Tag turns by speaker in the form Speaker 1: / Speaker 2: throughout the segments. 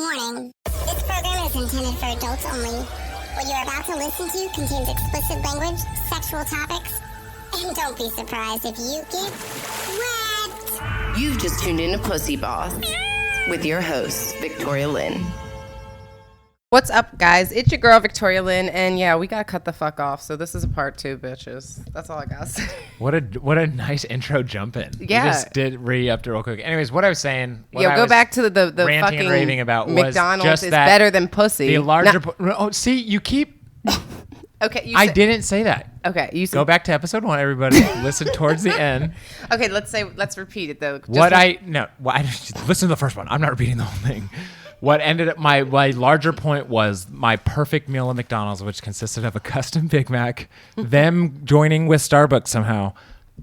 Speaker 1: Warning. This program is intended for adults only. What you're about to listen to contains explicit language, sexual topics, and don't be surprised if you get wet.
Speaker 2: You've just tuned in to PooseBoss with your host, Victoria Lynn.
Speaker 3: What's up, guys? It's your girl, Victoria Lynn, and yeah, we gotta cut the fuck off, so this is a part 2, bitches. That's all I gotta say.
Speaker 4: What a nice intro jump in.
Speaker 3: Yeah.
Speaker 4: We just did re-upped it real quick. Anyways, what I was saying...
Speaker 3: Go back to the
Speaker 4: ranting
Speaker 3: fucking
Speaker 4: and raving about
Speaker 3: McDonald's
Speaker 4: was just
Speaker 3: is
Speaker 4: that
Speaker 3: better than pussy.
Speaker 4: The larger... see, you keep...
Speaker 3: Okay,
Speaker 4: I didn't say that.
Speaker 3: Okay, you said...
Speaker 4: Go back to episode 1, everybody. Listen towards the end.
Speaker 3: Okay, let's repeat it, though.
Speaker 4: Listen to the first one. I'm not repeating the whole thing. What ended up my larger point was my perfect meal at McDonald's, which consisted of a custom Big Mac, them joining with Starbucks somehow,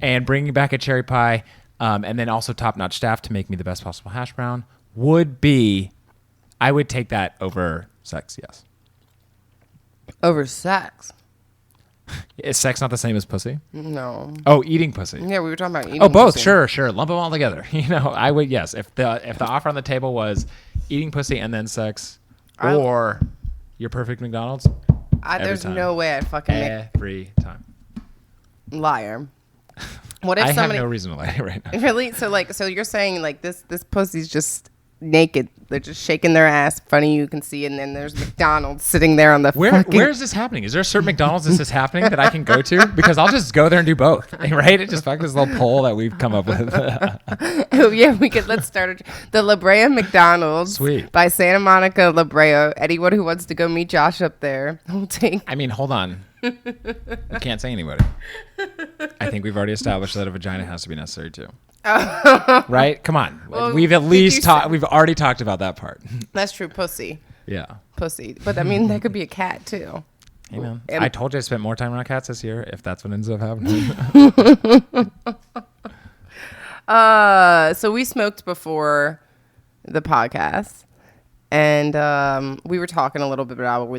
Speaker 4: and bringing back a cherry pie, and then also top-notch staff to make me the best possible hash brown, I would take that over sex, yes.
Speaker 3: Over sex?
Speaker 4: Is sex not the same as pussy?
Speaker 3: No.
Speaker 4: Oh, eating pussy.
Speaker 3: Yeah, we were talking about eating
Speaker 4: Oh, both.
Speaker 3: pussy.
Speaker 4: Sure. Lump them all together. I would, yes. If the offer on the table was eating pussy and then sex, or your perfect McDonald's,
Speaker 3: there's
Speaker 4: time.
Speaker 3: no way I'd fucking
Speaker 4: every time.
Speaker 3: Liar. What if
Speaker 4: I
Speaker 3: somebody...
Speaker 4: have no reason to lie right now.
Speaker 3: Really? So you're saying like this pussy's just naked. They're just shaking their ass in front of you. You can see, and then there's McDonald's sitting there on the
Speaker 4: Where is this happening? Is there a certain McDonald's this is happening that I can go to? Because I'll just go there and do both, right? It just fuck this little poll that we've come up with.
Speaker 3: Oh yeah, let's start the La Brea McDonald's.
Speaker 4: Sweet.
Speaker 3: By Santa Monica, La Brea. Anyone who wants to go meet Josh up there, will take.
Speaker 4: I mean, hold on. I can't say anybody. I think we've already established that a vagina has to be necessary too. Right? Come on.
Speaker 3: Well,
Speaker 4: we've at least we've already talked about that part.
Speaker 3: That's true. Pussy.
Speaker 4: Yeah.
Speaker 3: Pussy. But I mean, that could be a cat too.
Speaker 4: Hey, man. I told you I spent more time around cats this year, if that's what ends up happening.
Speaker 3: So we smoked before the podcast. And we were talking a little bit about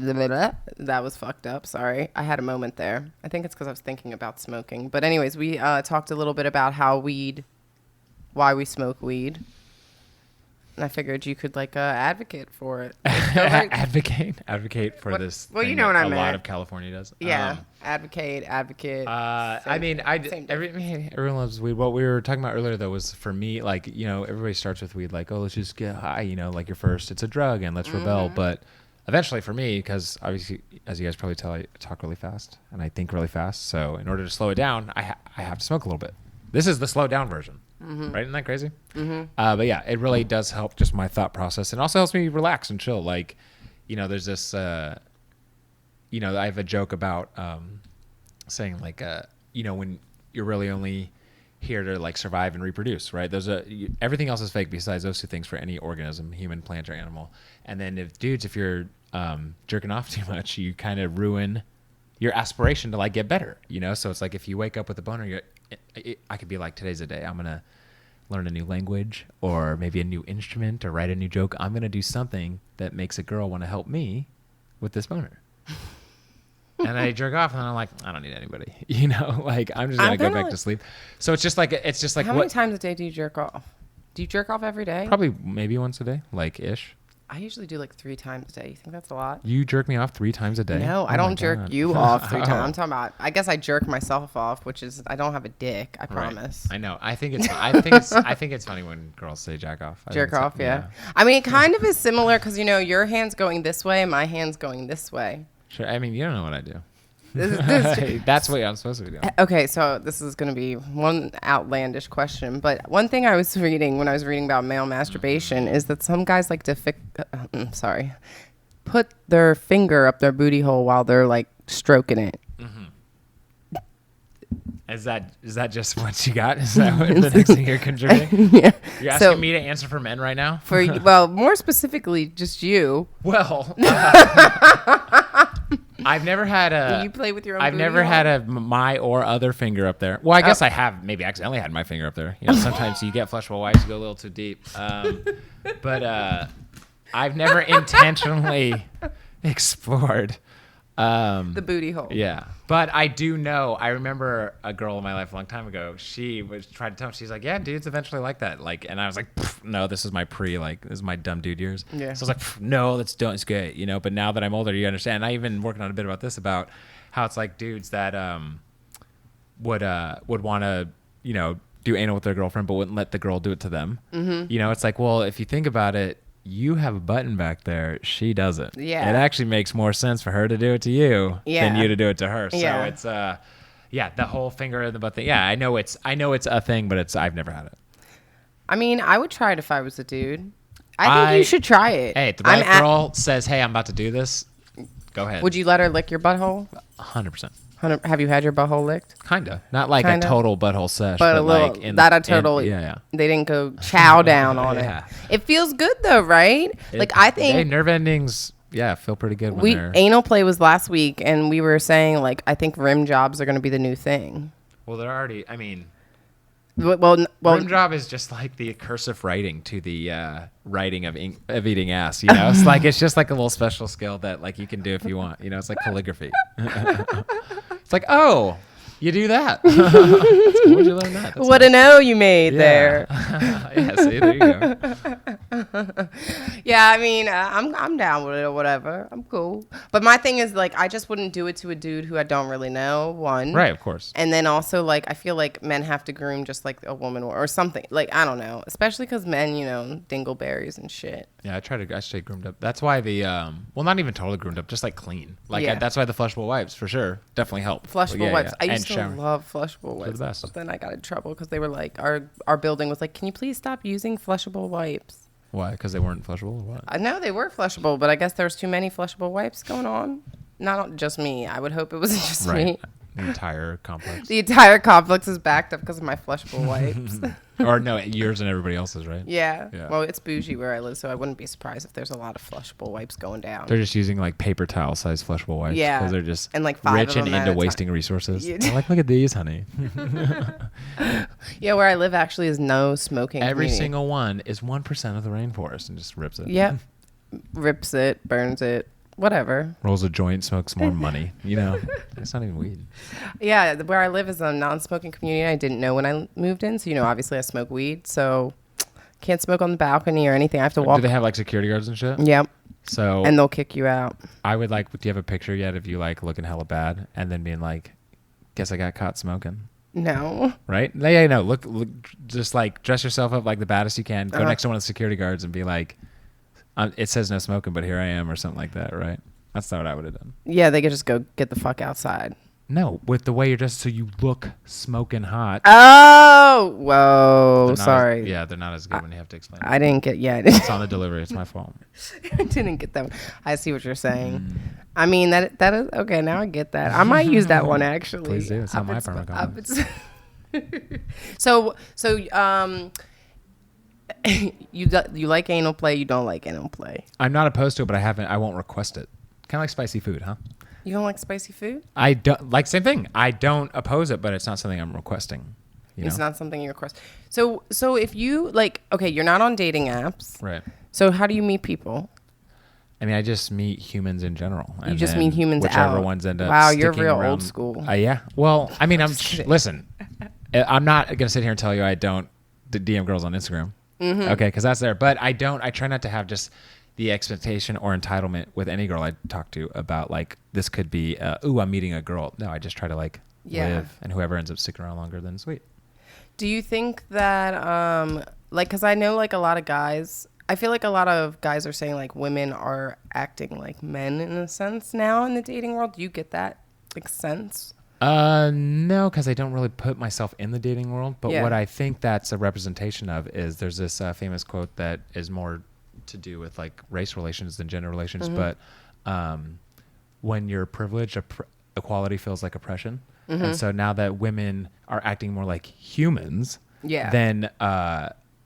Speaker 3: that was fucked up. Sorry. I had a moment there. I think it's because I was thinking about smoking. But anyways, we talked a little bit about why we smoke weed. And I figured you could advocate for it.
Speaker 4: Advocate for this.
Speaker 3: Well, you
Speaker 4: thing
Speaker 3: know what
Speaker 4: that
Speaker 3: I meant.
Speaker 4: A lot of California does.
Speaker 3: Yeah. Advocate.
Speaker 4: Everyone loves weed. What we were talking about earlier, though, was for me, everybody starts with weed, let's just get high, like you're first. It's a drug, and let's rebel. But eventually, for me, because obviously, as you guys probably tell, I talk really fast and I think really fast. So in order to slow it down, I have to smoke a little bit. This is the slowed down version. Right? Isn't that crazy? But yeah, it really does help just my thought process, and also helps me relax and chill. There's this, I have a joke about saying when you're really only here to survive and reproduce, right? Everything else is fake besides those two things for any organism, human, plant, or animal. And then if you're jerking off too much, you kind of ruin your aspiration to get better, So it's if you wake up with a boner, I could be today's the day. I'm going to learn a new language or maybe a new instrument or write a new joke. I'm going to do something that makes a girl want to help me with this boner. And I jerk off and I'm like, I don't need anybody. I'm just going to go back to sleep. So it's just
Speaker 3: how many times a day do you jerk off? Do you jerk off every day?
Speaker 4: Probably maybe once a day, ish.
Speaker 3: I usually do 3 times a day. You think that's a lot?
Speaker 4: You jerk me off 3 times a day?
Speaker 3: No, I don't jerk you off 3 times. I'm talking about, I guess I jerk myself off, which is, I don't have a dick. I promise.
Speaker 4: I know. I think it's funny when girls say jack off.
Speaker 3: Jerk off, yeah. I mean, it kind of is similar because, your hand's going this way and my hand's going this way.
Speaker 4: Sure. I mean, you don't know what I do. That's what I'm supposed to be doing.
Speaker 3: Okay, so this is going to be one outlandish question, but one thing I was reading when I was reading about male masturbation is that some guys like to put their finger up their booty hole while they're stroking it.
Speaker 4: Is that just what you got? Is that what the next thing you're contributing?
Speaker 3: Yeah.
Speaker 4: You're asking me to answer for men right now?
Speaker 3: Well, more specifically, just you.
Speaker 4: Well, I've never had a.
Speaker 3: Do you play with your own?
Speaker 4: I've never had a my or other finger up there. Well, I guess I have maybe accidentally had my finger up there. Sometimes you get flush while wise, you go a little too deep. But I've never intentionally explored
Speaker 3: The booty hole.
Speaker 4: Yeah. But I do know, I remember a girl in my life a long time ago, she was trying to tell me, she's like, yeah, dudes eventually like that. Like, and I was like, no, this is my this is my dumb dude years.
Speaker 3: Yeah.
Speaker 4: So I was like, no, it's good, you know, but now that I'm older, you understand. And I even working on a bit about this, about how it's like dudes that would want to, you know, do anal with their girlfriend, but wouldn't let the girl do it to them. Mm-hmm. You know, it's like, well, if you think about it, you have a button back there. She doesn't.
Speaker 3: Yeah.
Speaker 4: It actually makes more sense for her to do it to you than you to do it to her. So it's the whole finger in the butt thing. Yeah, I know it's a thing, but I've never had it.
Speaker 3: I mean, I would try it if I was a dude. I think you should try it.
Speaker 4: Hey, if the right girl says, "Hey, I'm about to do this," go ahead.
Speaker 3: Would you let her lick your butthole?
Speaker 4: 100%.
Speaker 3: Have you had your butthole licked?
Speaker 4: Kinda. Not like a total butthole sesh,
Speaker 3: but a little.
Speaker 4: Like
Speaker 3: Not a total.
Speaker 4: Yeah.
Speaker 3: They didn't go chow down on it. It feels good though, right? I think
Speaker 4: nerve endings. Yeah, feel pretty good. When
Speaker 3: anal play was last week, and we were saying like I think rim jobs are going to be the new thing.
Speaker 4: Well, they're already. I mean.
Speaker 3: Well,
Speaker 4: rim job is just like the cursive writing to the writing of eating ass. You know, it's just like a little special skill that like you can do if you want. You know, it's like calligraphy. It's like, oh, you do that. Where'd you learn that?
Speaker 3: What an O you made there.
Speaker 4: Yeah, see, there you go.
Speaker 3: Yeah, I mean, I'm down with it or whatever. I'm cool. But my thing is, like, I just wouldn't do it to a dude who I don't really know, one.
Speaker 4: Right, of course.
Speaker 3: And then also, like, I feel like men have to groom just like a woman or something. Like, I don't know. Especially because men, you know, dingleberries and shit.
Speaker 4: Yeah, I stay groomed up. That's why well, not even totally groomed up, just like clean. Like, that's why the flushable wipes, for sure, definitely help.
Speaker 3: Flushable wipes.
Speaker 4: Yeah.
Speaker 3: I used to love flushable wipes.
Speaker 4: They're the best.
Speaker 3: But then I got in trouble because they were like, our building was like, can you please stop using flushable wipes?
Speaker 4: Why? Because they weren't flushable or what?
Speaker 3: I know they were flushable, but I guess there was too many flushable wipes going on. Not just me. I would hope it wasn't just me.
Speaker 4: The entire complex.
Speaker 3: The entire complex is backed up because of my flushable wipes.
Speaker 4: Or no, yours and everybody else's, right?
Speaker 3: Yeah. Well, it's bougie where I live, so I wouldn't be surprised if there's a lot of flushable wipes going down.
Speaker 4: They're just using like paper towel size flushable wipes.
Speaker 3: Yeah.
Speaker 4: Because they're just
Speaker 3: and like
Speaker 4: rich and into wasting resources.
Speaker 3: Yeah.
Speaker 4: I'm like, look at these, honey.
Speaker 3: Yeah, where I live actually is no smoking.
Speaker 4: Every
Speaker 3: community.
Speaker 4: single one is 1% of the rainforest and just rips it.
Speaker 3: Yep. Rips it, burns it. Whatever.
Speaker 4: Rolls a joint, smokes more money. You know, it's not even weed.
Speaker 3: Yeah, where I live is a non-smoking community. I didn't know when I moved in. So, you know, obviously I smoke weed. So can't smoke on the balcony or anything. I have to walk.
Speaker 4: Do they have like security guards and shit?
Speaker 3: Yep.
Speaker 4: So.
Speaker 3: And they'll kick you out.
Speaker 4: I would like, do you have a picture yet of you like looking hella bad and then being like, guess I got caught smoking?
Speaker 3: No.
Speaker 4: Right? Yeah, no. Look, just like dress yourself up like the baddest you can. Go next to one of the security guards and be like, it says no smoking, but here I am, or something like that, right? That's not what I would have done.
Speaker 3: Yeah, they could just go get the fuck outside.
Speaker 4: No, with the way you're dressed, so you look smoking hot.
Speaker 3: Oh, whoa, sorry.
Speaker 4: They're not as good when you have to explain.
Speaker 3: I didn't get,
Speaker 4: It's on the delivery. It's my fault.
Speaker 3: I didn't get that one. I see what you're saying. I mean, that is, okay, now I get that. I might use that one, actually.
Speaker 4: Please do. It's not my permit.
Speaker 3: So, you like anal play, you don't like anal play.
Speaker 4: I'm not opposed to it, but I won't request it. Kind of like spicy food, huh?
Speaker 3: You don't like spicy food?
Speaker 4: I don't like, same thing. I don't oppose it, but it's not something I'm requesting.
Speaker 3: It's not something you request. So if you like, okay, you're not on dating apps.
Speaker 4: Right.
Speaker 3: So how do you meet people?
Speaker 4: I mean, I just meet humans in general.
Speaker 3: You just meet humans
Speaker 4: whichever
Speaker 3: out.
Speaker 4: ones end up.
Speaker 3: Wow, you're real
Speaker 4: around.
Speaker 3: old school.
Speaker 4: Yeah. Well, I mean, listen. I'm not gonna sit here and tell you I don't DM girls on Instagram. Mm-hmm. Okay, because that's there. But I try not to have just the expectation or entitlement with any girl I talk to about like this could be. I'm meeting a girl. No, I just try to like live, and whoever ends up sticking around longer, then sweet.
Speaker 3: Do you think that like, because I know like a lot of guys. I feel like a lot of guys are saying like women are acting like men in a sense now in the dating world. Do you get that like sense?
Speaker 4: No, because I don't really put myself in the dating world. But what I think that's a representation of is there's this famous quote that is more to do with like race relations than gender relations. Mm-hmm. But when you're privileged, equality feels like oppression. Mm-hmm. And so now that women are acting more like humans, then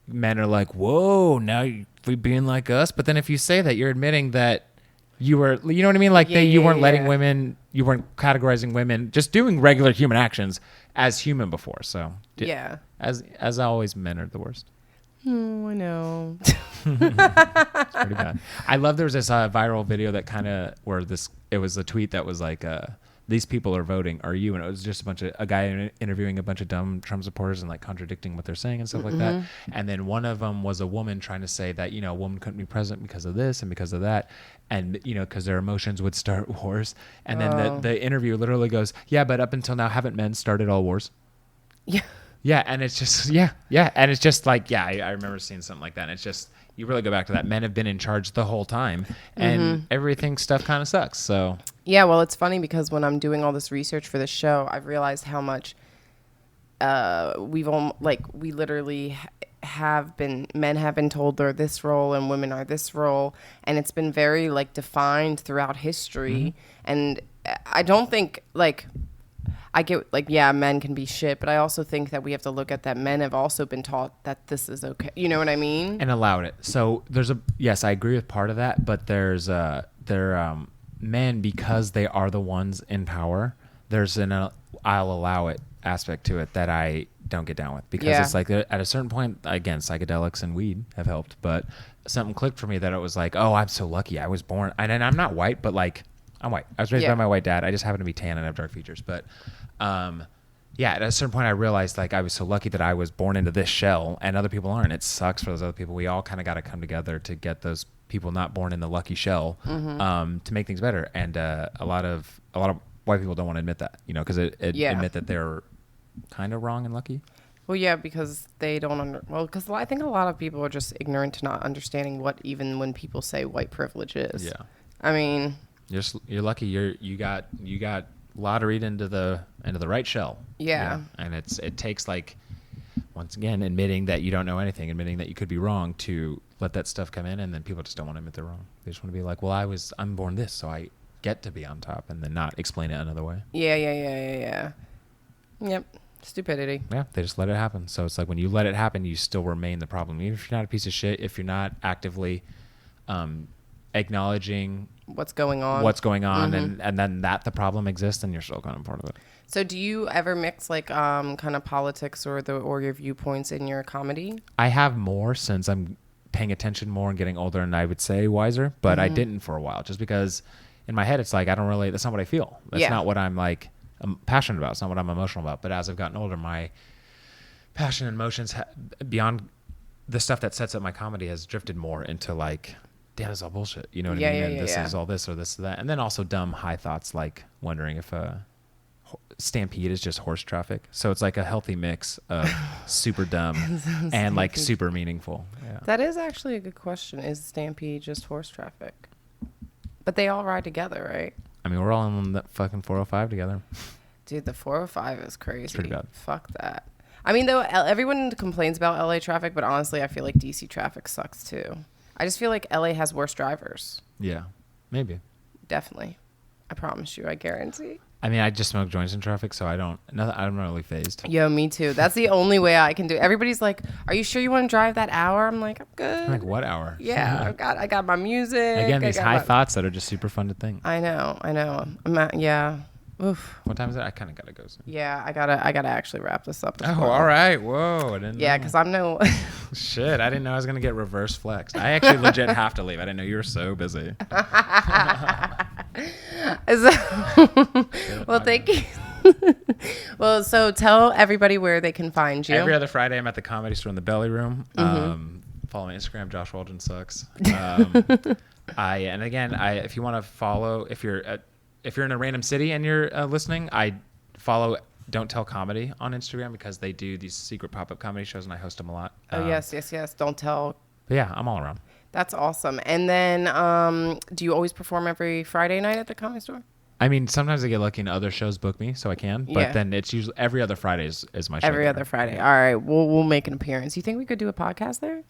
Speaker 4: men are like, whoa, now you're being like us. But then if you say that, you're admitting that you were, you know what I mean? Like you weren't letting women, you weren't categorizing women, just doing regular human actions as human before. So as always, men are the worst.
Speaker 3: Oh, I know.
Speaker 4: It's pretty bad. I love there was this viral video that kind of where this it was a tweet that was like, these people are voting, are you? And it was just a guy interviewing a bunch of dumb Trump supporters and like contradicting what they're saying and stuff like that. And then one of them was a woman trying to say that, a woman couldn't be president because of this and because of that. And, because their emotions would start wars. And then the interview literally goes, yeah, but up until now, haven't men started all wars?
Speaker 3: Yeah.
Speaker 4: Yeah. And it's just, yeah. And it's just like, yeah, I remember seeing something like that. And it's just, you really go back to that. Men have been in charge the whole time and everything stuff kind of sucks. So
Speaker 3: yeah, well, it's funny because when I'm doing all this research for this show, I've realized how much we literally men have been told they're this role and women are this role, and it's been very like defined throughout history. And I don't think I get men can be shit, but I also think that we have to look at that men have also been taught that this is okay. You know what I mean? And
Speaker 4: allowed it. So yes, I agree with part of that, but there's men, because they are the ones in power, there's an I'll allow it aspect to it that I don't get down with, because it's like at a certain point, again, psychedelics and weed have helped, but something clicked for me that it was like, oh, I'm so lucky I was born, and I'm not white, but like I'm white. I was raised by my white dad. I just happen to be tan and have dark features, but at a certain point I realized like I was so lucky that I was born into this shell and other people aren't. It sucks for those other people. We all kind of got to come together to get those people not born in the lucky shell to make things better. And a lot of white people don't want to admit that, because admit that they're kind of wrong and lucky.
Speaker 3: Well, yeah, because they don't because I think a lot of people are just ignorant to not understanding what even when people say white privilege is. Yeah. I mean,
Speaker 4: you're lucky you got lotteried into the right shell.
Speaker 3: Yeah.
Speaker 4: And it takes like, once again, admitting that you don't know anything, admitting that you could be wrong, to let that stuff come in, and then people just don't want to admit they're wrong. They just want to be like, well, I'm born this, so I get to be on top, and then not explain it another way.
Speaker 3: Yeah. Yep. Stupidity.
Speaker 4: Yeah, they just let it happen. So it's like when you let it happen, you still remain the problem. Even if you're not a piece of shit, if you're not actively acknowledging
Speaker 3: what's going on,
Speaker 4: and then the problem exists, and you're still kind of part of it.
Speaker 3: So do you ever mix like kind of politics or your viewpoints in your comedy?
Speaker 4: I have more since I'm paying attention more and getting older, and I would say wiser, but I didn't for a while, just because in my head it's like that's not what I feel. That's not what I'm passionate about. It's not what I'm emotional about. But as I've gotten older, my passion and emotions beyond the stuff that sets up my comedy has drifted more into like, damn, it's all bullshit. You know what I mean? And this is all this or this or that. And then also dumb high thoughts like wondering if a stampede is just horse traffic. So it's like a healthy mix of super dumb and like super meaningful. Yeah.
Speaker 3: That is actually a good question. Is stampede just horse traffic? But they all ride together, right?
Speaker 4: I mean, we're all on the fucking 405 together.
Speaker 3: Dude, the 405 is crazy.
Speaker 4: It's pretty bad.
Speaker 3: Fuck that. I mean, though, everyone complains about LA traffic, but honestly, I feel like DC traffic sucks too. I just feel like LA has worse drivers.
Speaker 4: Yeah, maybe.
Speaker 3: Definitely. I promise you, I guarantee.
Speaker 4: I mean, I just smoke joints in traffic, so I'm not really phased.
Speaker 3: Yo, me too. That's the only way I can do it. Everybody's like, are you sure you want to drive that hour? I'm like, I'm good.
Speaker 4: I'm like, what hour?
Speaker 3: Yeah, I got my music.
Speaker 4: Again, these high thoughts that are just super fun to think.
Speaker 3: I know. Oof.
Speaker 4: What time is it? I kind of gotta go soon.
Speaker 3: Yeah, I gotta actually wrap this up.
Speaker 4: All right. Whoa, I didn't.
Speaker 3: Yeah, because I'm no.
Speaker 4: Shit, I didn't know I was gonna get reverse flexed. I actually legit have to leave. I didn't know you were so busy.
Speaker 3: Well, thank you. Well, so tell everybody where they can find you.
Speaker 4: Every other Friday, I'm at the Comedy Store in the Belly Room. Follow my Instagram, Josh Waldron sucks. If you want to follow, if you're in a random city and you're listening, I follow Don't Tell Comedy on Instagram, because they do these secret pop-up comedy shows and I host them a lot.
Speaker 3: Yes. Don't Tell.
Speaker 4: But yeah, I'm all around.
Speaker 3: That's awesome. And then do you always perform every Friday night at the Comedy Store?
Speaker 4: I mean, sometimes I get lucky and other shows book me, so I can. But then it's usually every other Friday is my show.
Speaker 3: Every other Friday. All right. We'll make an appearance. You think we could do a podcast there?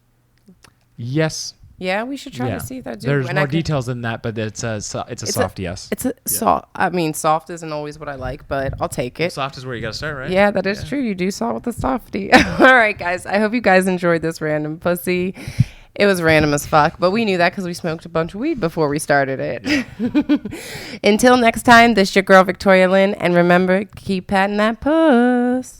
Speaker 4: Yes.
Speaker 3: Yeah, we should try to see that.
Speaker 4: There's more details than that, but it's a soft yes.
Speaker 3: It's a soft. I mean, soft isn't always what I like, but I'll take it.
Speaker 4: Well, soft is where you got to start, right?
Speaker 3: Yeah, that is true. You do soft with the softy. All right, guys. I hope you guys enjoyed this random pussy. It was random as fuck, but we knew that because we smoked a bunch of weed before we started it. Until next time, this is your girl, Victoria Lynn, and remember, keep patting that puss.